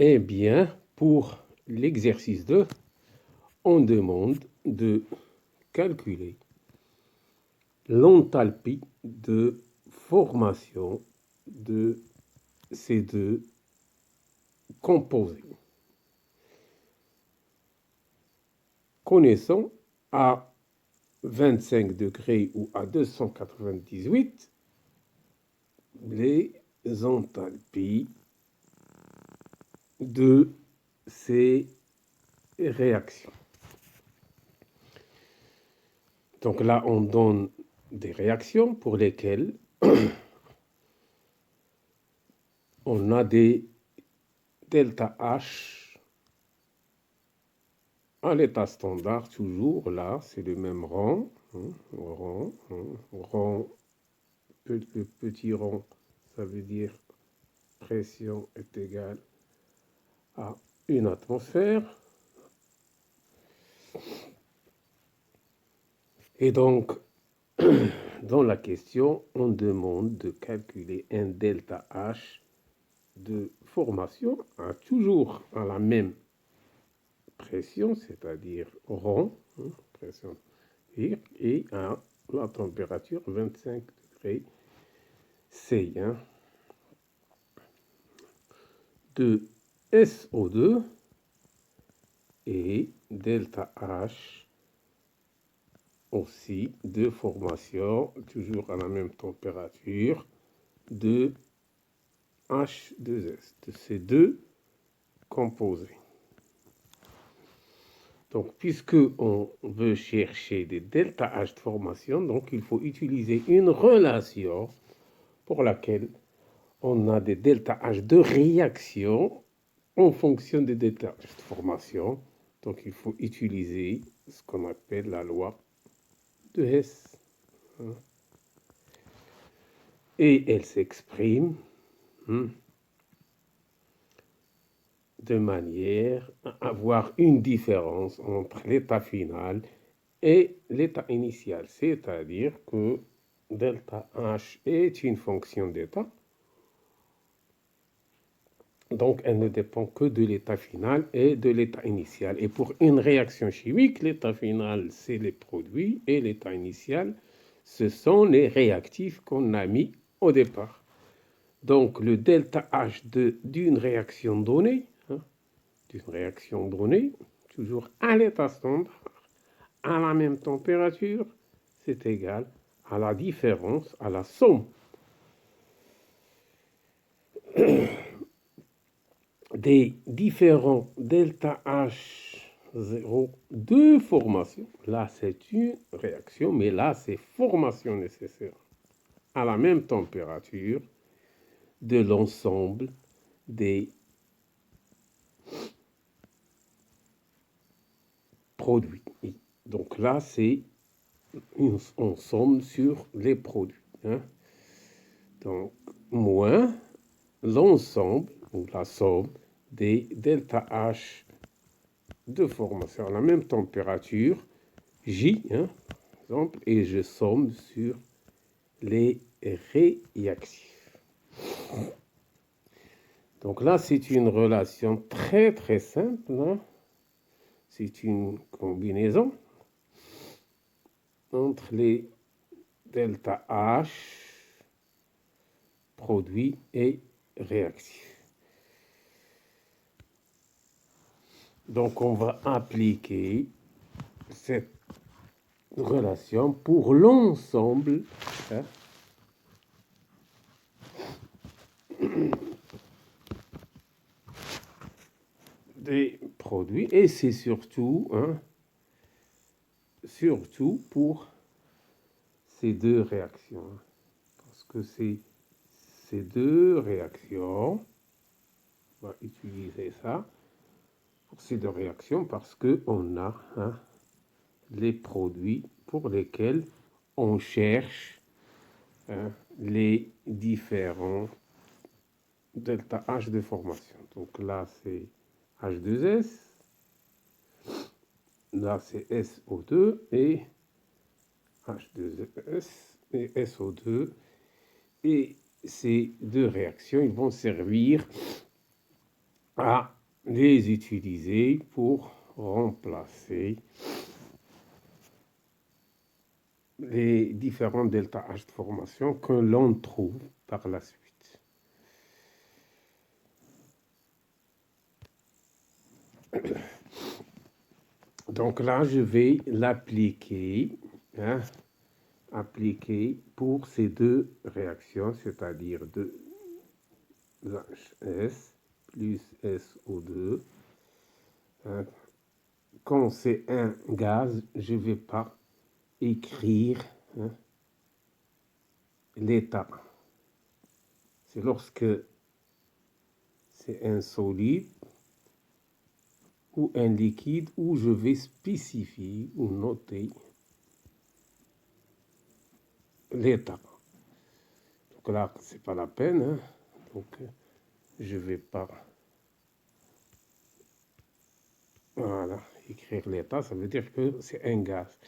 Eh bien, pour l'exercice 2, on demande de calculer l'enthalpie de formation de ces deux composés. Connaissons à 25 degrés ou à 298 les enthalpies de ces réactions. Donc là, on donne des réactions pour lesquelles on a des delta H à l'état standard, toujours là, c'est le même rang, rang, le petit rang, ça veut dire pression est égale à une atmosphère. Et donc, dans la question, on demande de calculer un delta H de formation toujours à la même pression, c'est-à-dire rond, pression, et à la température 25 degrés C, de SO2 et delta H aussi de formation, toujours à la même température, de H2S, de ces deux composés. Donc, puisque on veut chercher des delta H de formation, donc il faut utiliser une relation pour laquelle on a des delta H de réaction en fonction des delta H de formation. Donc, il faut utiliser ce qu'on appelle la loi de Hess. Et elle s'exprime de manière à avoir une différence entre l'état final et l'état initial. C'est-à-dire que delta H est une fonction d'état. Donc, elle ne dépend que de l'état final et de l'état initial. Et pour une réaction chimique, l'état final, c'est les produits et l'état initial, ce sont les réactifs qu'on a mis au départ. Donc, le delta H d'une réaction donnée, toujours à l'état standard, à la même température, c'est égal à la différence, à la somme des différents delta H0 de formation. Là, c'est une réaction, mais là, c'est formation nécessaire à la même température de l'ensemble des produits. Donc là, c'est on somme sur les produits. Donc, moins l'ensemble, ou la somme, des delta H de formation à la même température, J, exemple, et je somme sur les réactifs. Donc là, c'est une relation très très simple. C'est une combinaison entre les delta H, produits et réactifs. Donc on va appliquer cette relation pour l'ensemble des produits, et c'est surtout pour ces deux réactions, parce que c'est ces deux réactions, on va utiliser ça pour ces deux réactions parce que on a les produits pour lesquels on cherche les différents delta H de formation. Donc là, c'est H2S, là, c'est SO2 et H2S et SO2. Et ces deux réactions, ils vont servir à les utiliser pour remplacer les différents delta H de formation que l'on trouve par la suite. Donc là, je vais l'appliquer, hein, appliquer pour ces deux réactions, c'est-à-dire 2HS plus SO2. Hein. Quand c'est un gaz, je ne vais pas écrire, hein, l'état. C'est lorsque c'est un solide ou un liquide où je vais spécifier ou noter l'état. Donc là, c'est pas la peine. Hein. Donc, je vais pas, voilà, écrire l'état. Ça veut dire que c'est un gaz.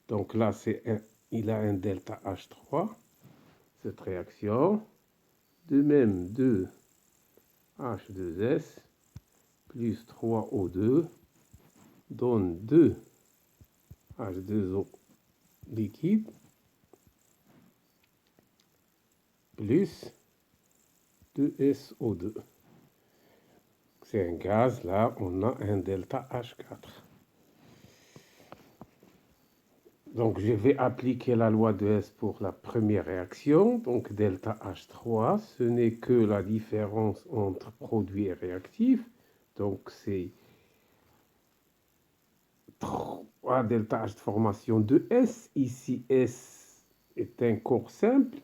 Donc là, il a un delta H3, cette réaction. De même, 2H2S plus 3O2 donne 2H2O liquide plus 2SO2. C'est un gaz, là, on a un delta H4. Donc, je vais appliquer la loi de S pour la première réaction. Donc, delta H3, ce n'est que la différence entre produit et réactif. Donc, c'est 3 delta H de formation de S. Ici, S est un corps simple.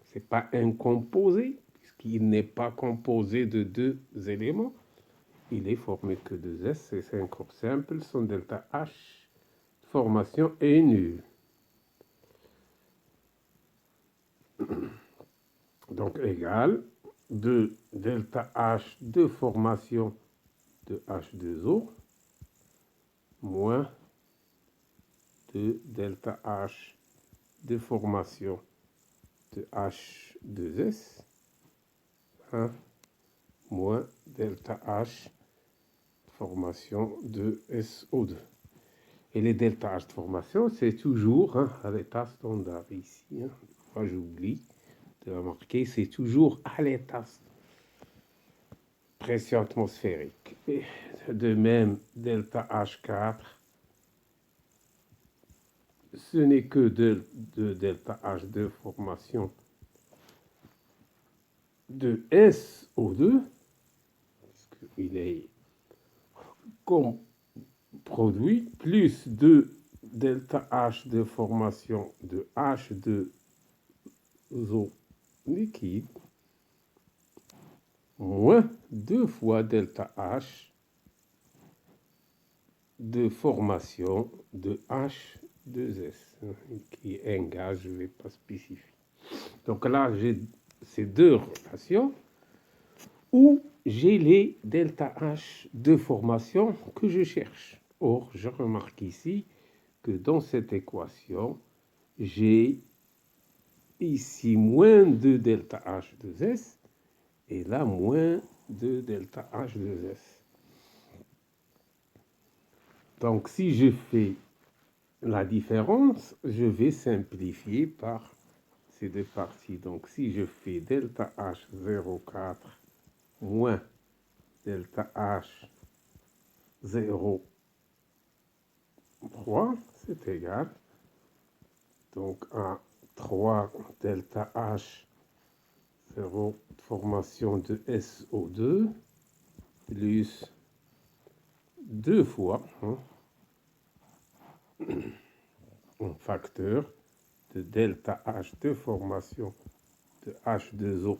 Ce n'est pas un composé, puisqu'il n'est pas composé de deux éléments. Il est formé que de S, c'est un corps simple. Son delta H de formation est nul. Donc, égal de delta H de formation de H2O moins de delta H de formation de H2S, hein, moins delta H de formation de SO2. Et les delta H de formation, c'est toujours, hein, à l'état standard ici. Hein. Moi, j'oublie de remarquer, c'est toujours à l'état pression atmosphérique. Et de même, delta H4, ce n'est que de delta H de formation de SO2, puisqu'il est comme produit, plus de delta H de formation de H2O liquide, moins 2 fois delta H de formation de H2S, qui est un gaz, je ne vais pas spécifier. Donc là, j'ai ces deux relations où j'ai les delta H de formation que je cherche. Or, je remarque ici que dans cette équation, j'ai ici moins de delta H2S et là moins de delta H2S. Donc, si je fais la différence, je vais simplifier par ces deux parties. Donc, si je fais delta H04 moins delta H03, c'est égal. Donc, à 3 delta H0 formation de SO2 plus 2 fois, hein, un facteur de delta H de formation de H2O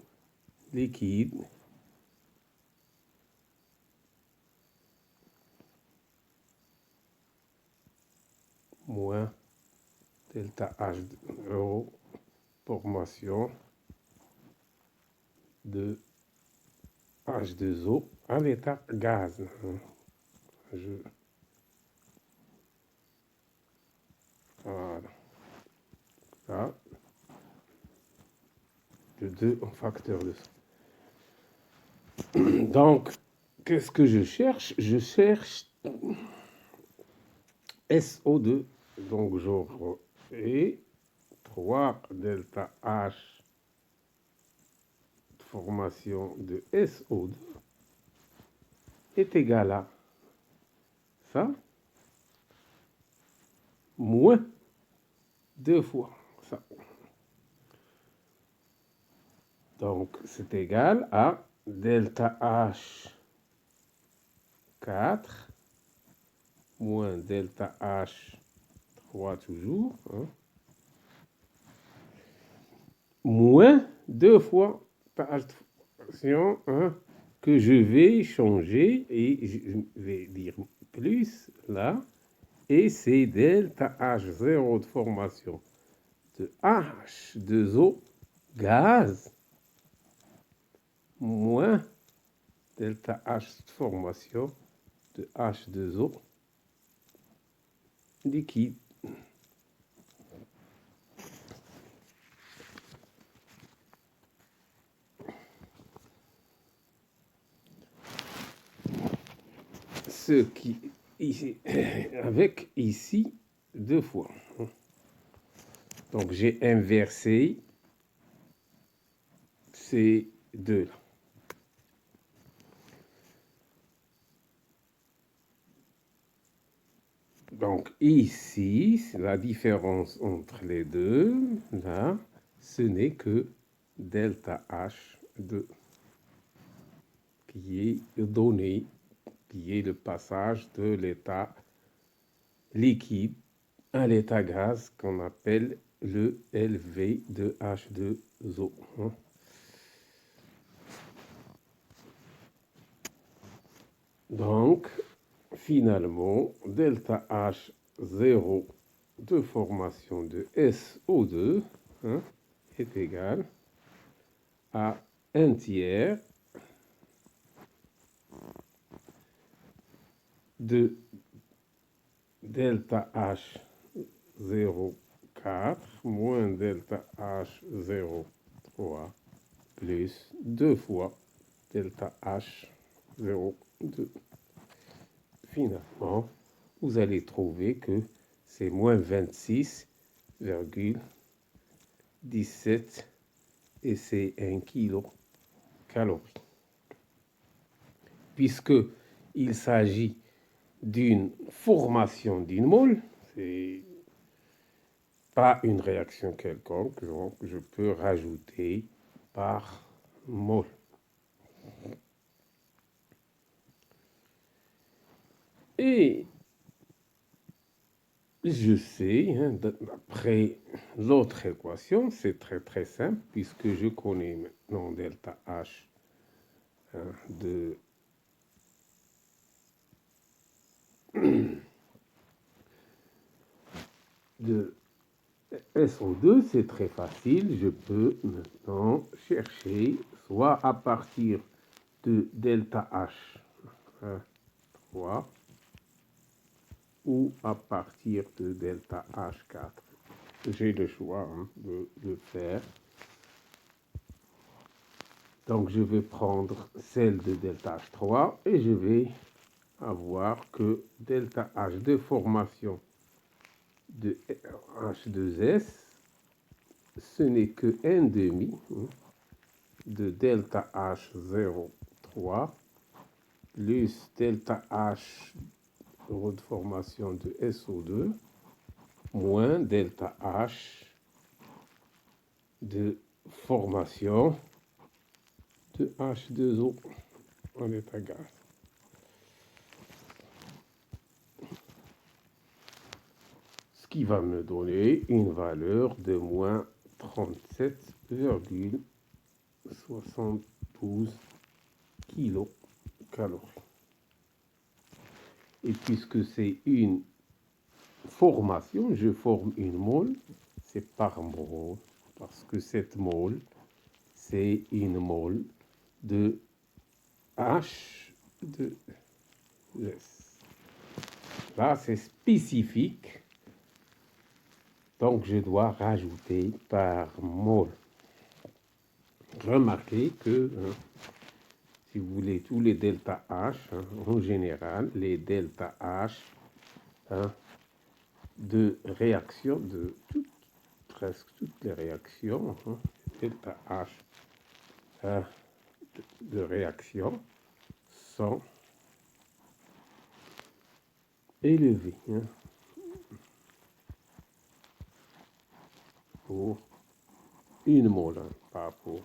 liquide moins delta H0 formation de H2O à l'état gaz. Voilà. Ça, de 2 en facteur de ça. Donc, qu'est-ce que je cherche? Je cherche SO2. Donc j'aurai 3 delta H formation de SO2 est égal à ça, moins 2 fois ça. Donc c'est égal à delta H4 moins delta H3 toujours, hein, moins 2 fois H de formation, hein, que je vais changer et je vais dire plus là, et c'est delta H0 de formation de H2O gaz moins delta H de formation de H2O liquide. Ce qui ici, avec ici 2 fois. Donc j'ai inversé ces deux là. Donc ici, la différence entre les deux, là, ce n'est que delta H2 qui est donné, qui est le passage de l'état liquide à l'état gaz qu'on appelle le LV de H2O. Donc, finalement, delta H0 de formation de SO2, hein, est égal à 1 tiers de delta H04 moins delta H03 plus 2 fois delta H02. Finalement, vous allez trouver que c'est moins 26,17 et c'est 1 kilocalorie. Puisque il s'agit d'une formation d'une mole, c'est pas une réaction quelconque, donc je peux rajouter par mole. Et je sais, hein, d'après l'autre équation, c'est très simple, puisque je connais maintenant delta H, hein, de SO2, c'est très facile. Je peux maintenant chercher soit à partir de delta H3 ou à partir de delta H4. J'ai le choix, hein, de le faire. Donc je vais prendre celle de delta H3 et je vais avoir que delta H de formation de H2S, ce n'est que 1 demi, hein, de delta H03 plus delta H de formation de SO2 moins delta H de formation de H2O en état gaz. Ce qui va me donner une valeur de moins 37,72 kilocalories. Et puisque c'est une formation, je forme une mole, c'est par mole, parce que cette mole, c'est une mole de H2S. Là, c'est spécifique, donc je dois rajouter par mole. Remarquez que si vous voulez, tous les delta H, hein, en général, les delta H, hein, de réaction, presque toutes les réactions, hein, delta H hein, de réaction sont élevés, hein, pour une mole, hein, pas pour.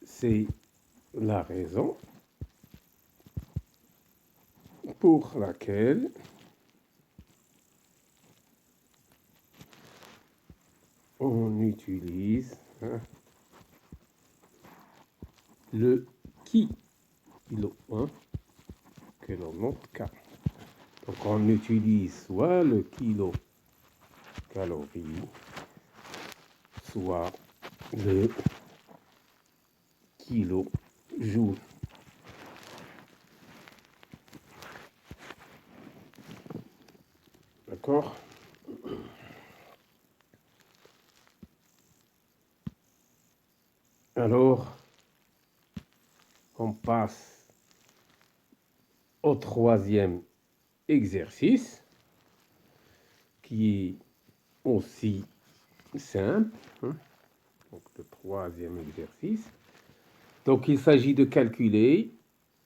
C'est la raison pour laquelle on utilise, hein, le kilo, hein, que l'on note K. Donc on utilise soit le kilocalorie, soit le kilojoule. D'accord? Alors, on passe au troisième exercice, qui est aussi simple, hein. Donc, le troisième exercice. Donc, il s'agit de calculer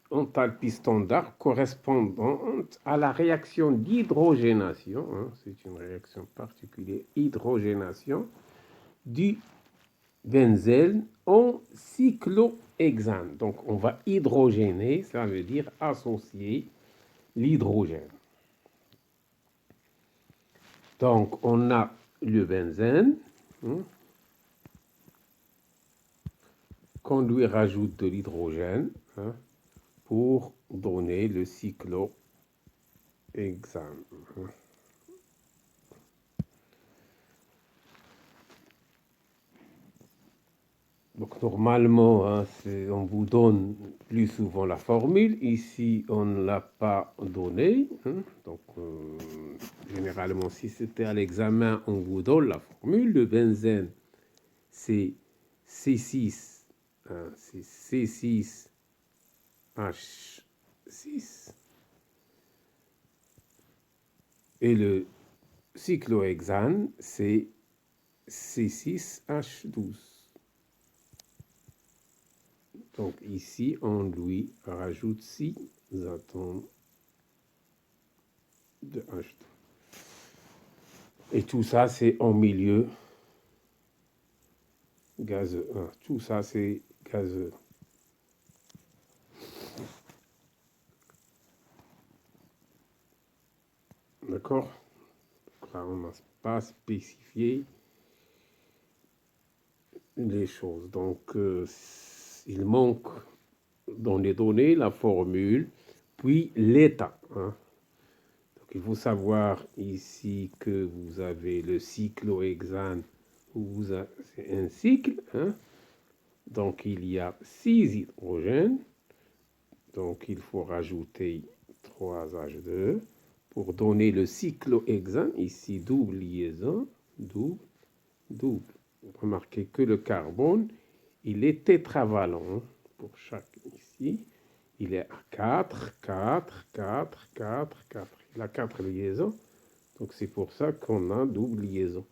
enthalpie standard correspondante à la réaction d'hydrogénation, hein, c'est une réaction particulière, hydrogénation, du benzène en cyclohexane. Donc, on va hydrogéner, ça veut dire associer l'hydrogène. Donc, on a le benzène, hein, qu'on lui rajoute de l'hydrogène, hein, pour donner le cyclohexane. Hein. Donc normalement, hein, on vous donne plus souvent la formule. Ici, on ne l'a pas donné. Hein. Donc généralement, si c'était à l'examen, on vous donne la formule. Le benzène, c'est C6, hein, c'est C6H6. Et le cyclohexane, c'est C6H12. Donc ici, on lui rajoute 6 atomes de H2. Et tout ça, c'est en milieu gazeux. Tout ça, c'est gazeux. D'accord? Là, on n'a pas spécifié les choses. Donc, il manque dans les données la formule, puis l'état. Hein. Donc, il faut savoir ici que vous avez le cyclohexane, c'est un cycle. Hein. Donc, il y a 6 hydrogènes. Donc, il faut rajouter 3H2 pour donner le cyclohexane. Ici, double liaison, double. Remarquez que le carbone, il est tétravalent. Pour chaque ici, il est à 4. Il a 4 liaisons. Donc, c'est pour ça qu'on a double liaison.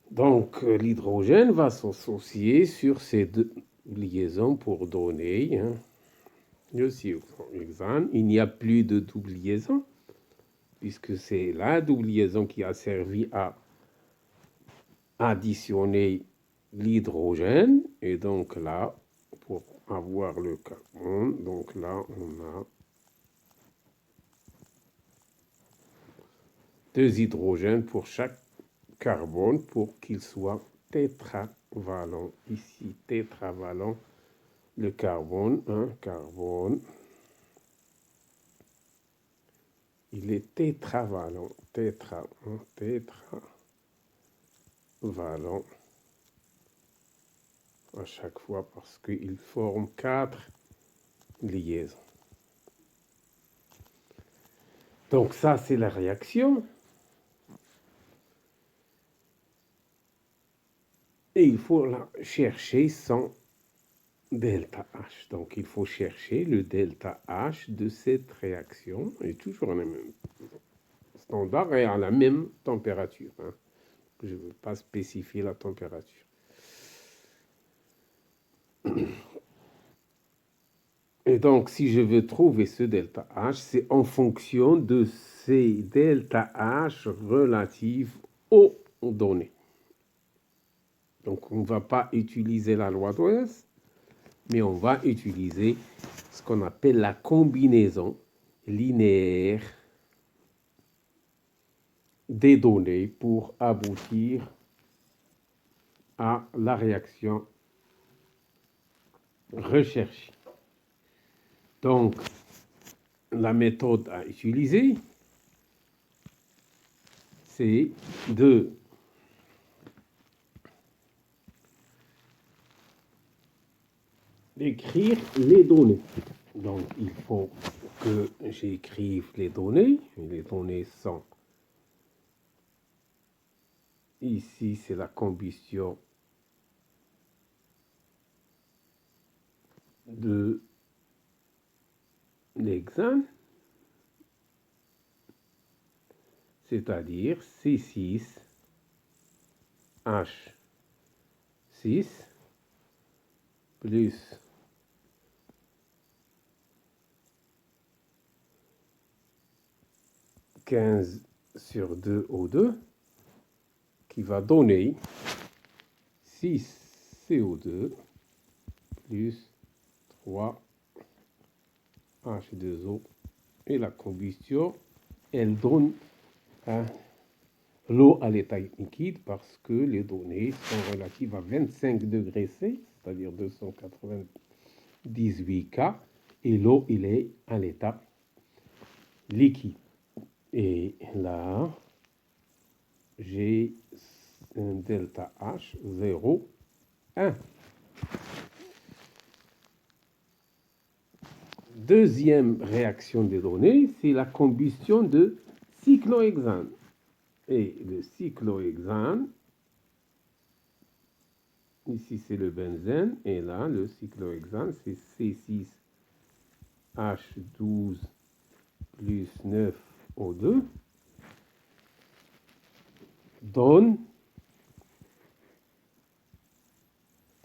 Donc, l'hydrogène va s'associer sur ces deux liaisons pour donner, hein, le cyclohexane. Il n'y a plus de double liaison, puisque c'est la double liaison qui a servi à additionner l'hydrogène. Et donc là, pour avoir le carbone, donc là, on a 2 hydrogènes pour chaque carbone pour qu'il soit tétravalent. Ici, tétravalent, le carbone, carbone, il est tétravalent, tétravalent à chaque fois parce qu'il forme 4 liaisons. Donc ça, c'est la réaction. et il faut la chercher sans delta H. Donc il faut chercher le delta H de cette réaction, et toujours le même standard et à la même température. Hein. Je ne veux pas spécifier la température. Et donc, si je veux trouver ce delta H, c'est en fonction de ces delta H relatifs aux données. Donc, on ne va pas utiliser la loi d'Oyes, mais on va utiliser ce qu'on appelle la combinaison linéaire des données pour aboutir à la réaction recherchée. Donc, la méthode à utiliser, c'est d'écrire les données. Donc, il faut que j'écrive les données. Les données sont ici, c'est la combustion de l'hexane, c'est-à-dire C6H6 plus 15 sur 2 O2 qui va donner 6 CO2 plus 3 H2O. Et la combustion, elle donne l'eau à l'état liquide parce que les données sont relatives à 25 degrés C, c'est-à-dire 298 K, et l'eau, il est à l'état liquide. Et là, j'ai un delta H 0, 1. Deuxième réaction des données, c'est la combustion de cyclohexane. Et le cyclohexane, ici c'est le benzène, et là le cyclohexane c'est C6H12 plus 9O2 donne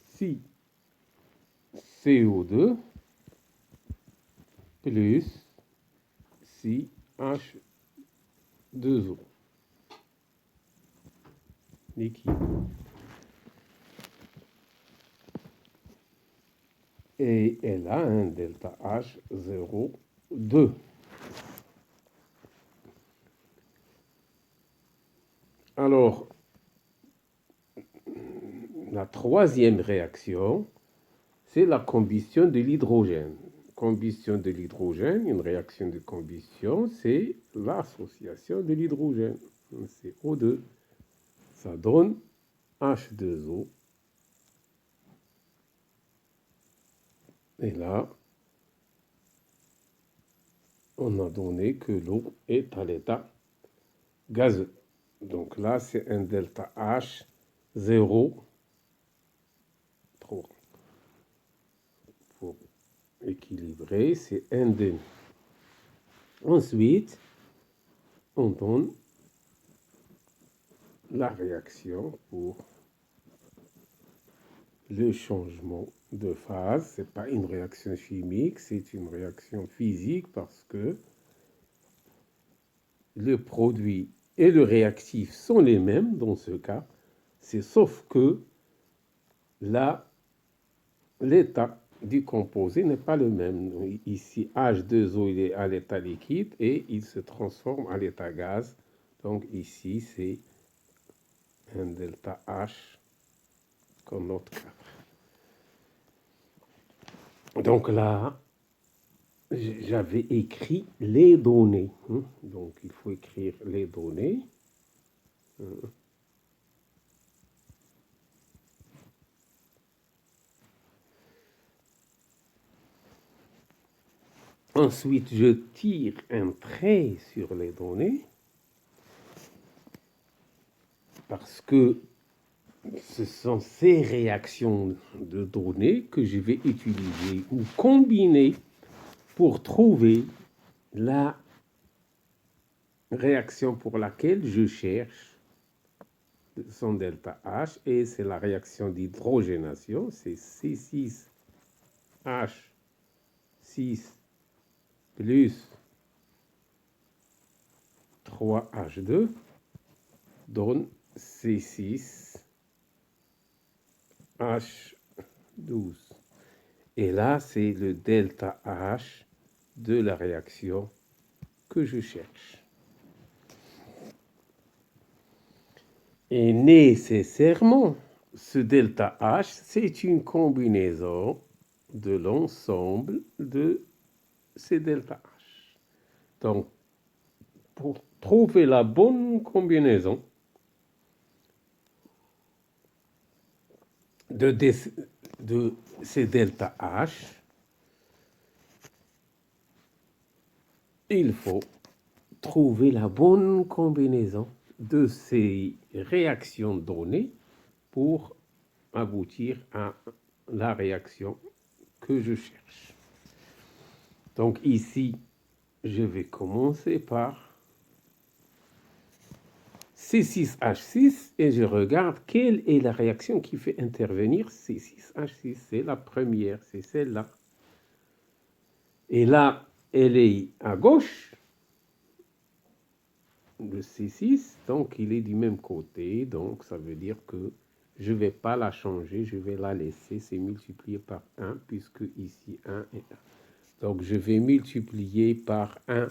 6 CO2 plus 6 H2O liquide. Et elle a un delta H 0,2. Alors, la troisième réaction, c'est la combustion de l'hydrogène. Combustion de l'hydrogène, une réaction de combustion, c'est l'association de l'hydrogène. C'est O2. Ça donne H2O. Et là, on a donné que l'eau est à l'état gazeux. Donc là, c'est un delta H 0, 3. Pour équilibrer, c'est un demi. Ensuite, on donne la réaction pour le changement de phase. Ce n'est pas une réaction chimique, c'est une réaction physique parce que le produit et le réactif sont les mêmes dans ce cas. C'est sauf que là, l'état du composé n'est pas le même. Ici, H2O, il est à l'état liquide et il se transforme à l'état gaz. Donc ici, c'est un delta H comme notre cas. Donc là, j'avais écrit les données. Donc il faut écrire les données. Ensuite, je tire un trait sur les données parce que ce sont ces réactions de données que je vais utiliser ou combiner pour trouver la réaction pour laquelle je cherche son delta H, et c'est la réaction d'hydrogénation, c'est C6H6 plus 3H2 donne C6H12. Et là, c'est le delta H de la réaction que je cherche. Et nécessairement, ce delta H, c'est une combinaison de l'ensemble de ces delta H. Donc, pour trouver la bonne combinaison de ces delta H, il faut trouver la bonne combinaison de ces réactions données pour aboutir à la réaction que je cherche. Donc ici, je vais commencer par C6H6 et je regarde quelle est la réaction qui fait intervenir C6H6. C'est la première, c'est celle-là. Et là, elle est à gauche de C6, donc il est du même côté, donc ça veut dire que je ne vais pas la changer, je vais la laisser, c'est multiplié par 1, puisque ici 1 et 1. Donc je vais multiplier par 1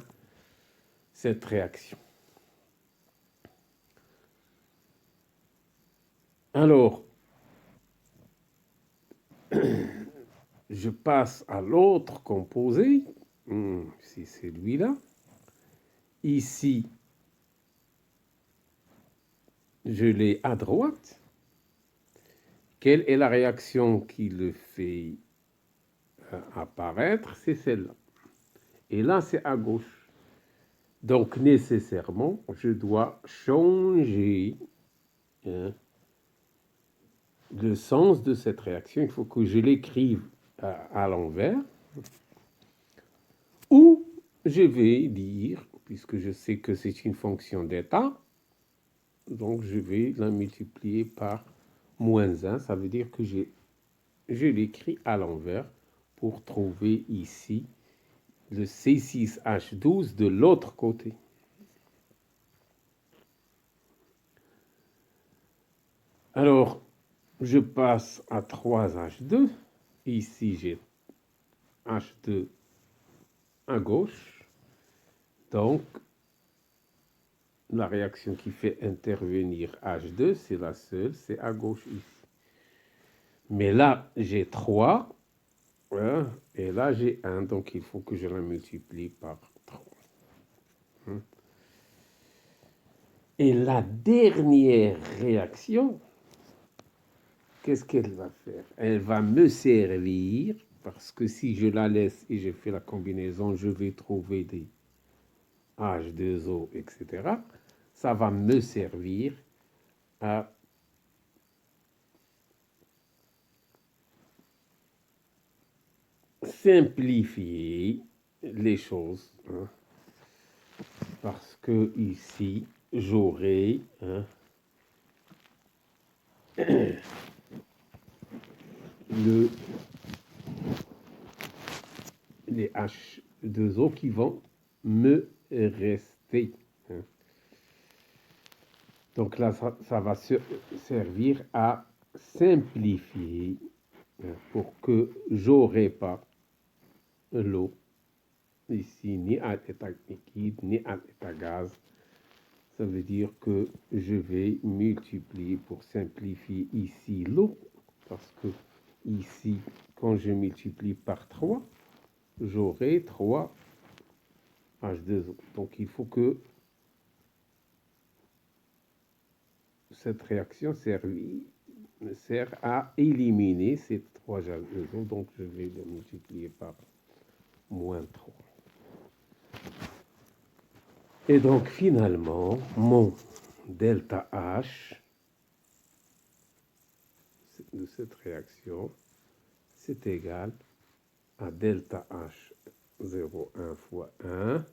cette réaction. Alors, je passe à l'autre composé, c'est celui-là. Ici, je l'ai à droite. Quelle est la réaction qui le fait apparaître? C'est celle-là. Et là, c'est à gauche. Donc, nécessairement, je dois changer le sens de cette réaction. Il faut que je l'écrive à l'envers. Ou je vais dire, puisque je sais que c'est une fonction d'état, donc je vais la multiplier par moins 1. Ça veut dire que je l'écris à l'envers pour trouver ici le C6H12 de l'autre côté. Alors, je passe à 3H2. Ici, j'ai H2 à gauche. Donc, la réaction qui fait intervenir H2, c'est la seule, c'est à gauche ici. Mais là, j'ai 3, hein, et là, j'ai 1, donc il faut que je la multiplie par 3. Et la dernière réaction, qu'est-ce qu'elle va faire? Elle va me servir, parce que si je la laisse et je fais la combinaison, je vais trouver des H2O, etc. Ça va me servir à simplifier les choses, hein, parce que ici, j'aurai les H2O qui vont me rester. Hein. Donc là, ça va servir à simplifier pour que j'aurai pas l'eau ici ni à l'état liquide ni à l'état gaz. Ça veut dire que je vais multiplier pour simplifier ici l'eau, parce que ici, quand je multiplie par 3, j'aurai 3 H2O. Donc il faut que cette réaction sert à éliminer ces 3 H2O. Donc je vais le multiplier par moins 3. Et donc finalement, mon delta H de cette réaction, c'est égal à delta H 0,1 fois 1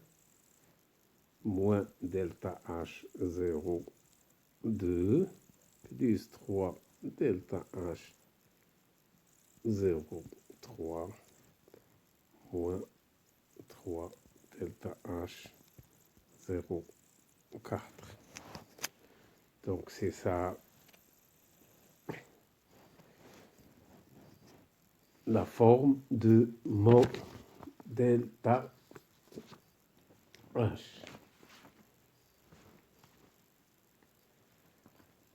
moins delta H 0,2 plus 3 delta H 0,3 moins 3 delta H 0,4. Donc c'est ça la forme de mon delta H.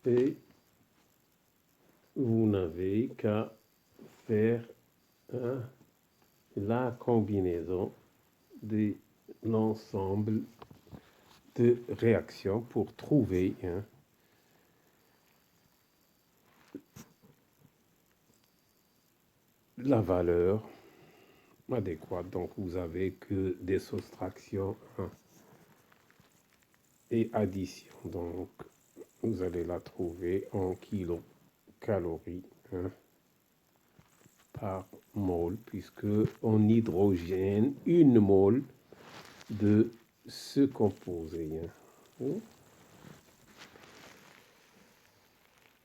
Et vous n'avez qu'à faire la combinaison de l'ensemble de réactions pour trouver la valeur adéquate. Donc vous avez que des soustractions et addition. Donc vous allez la trouver en kilocalories par mol, puisque en hydrogène, une mol de ce composé.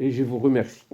Et je vous remercie.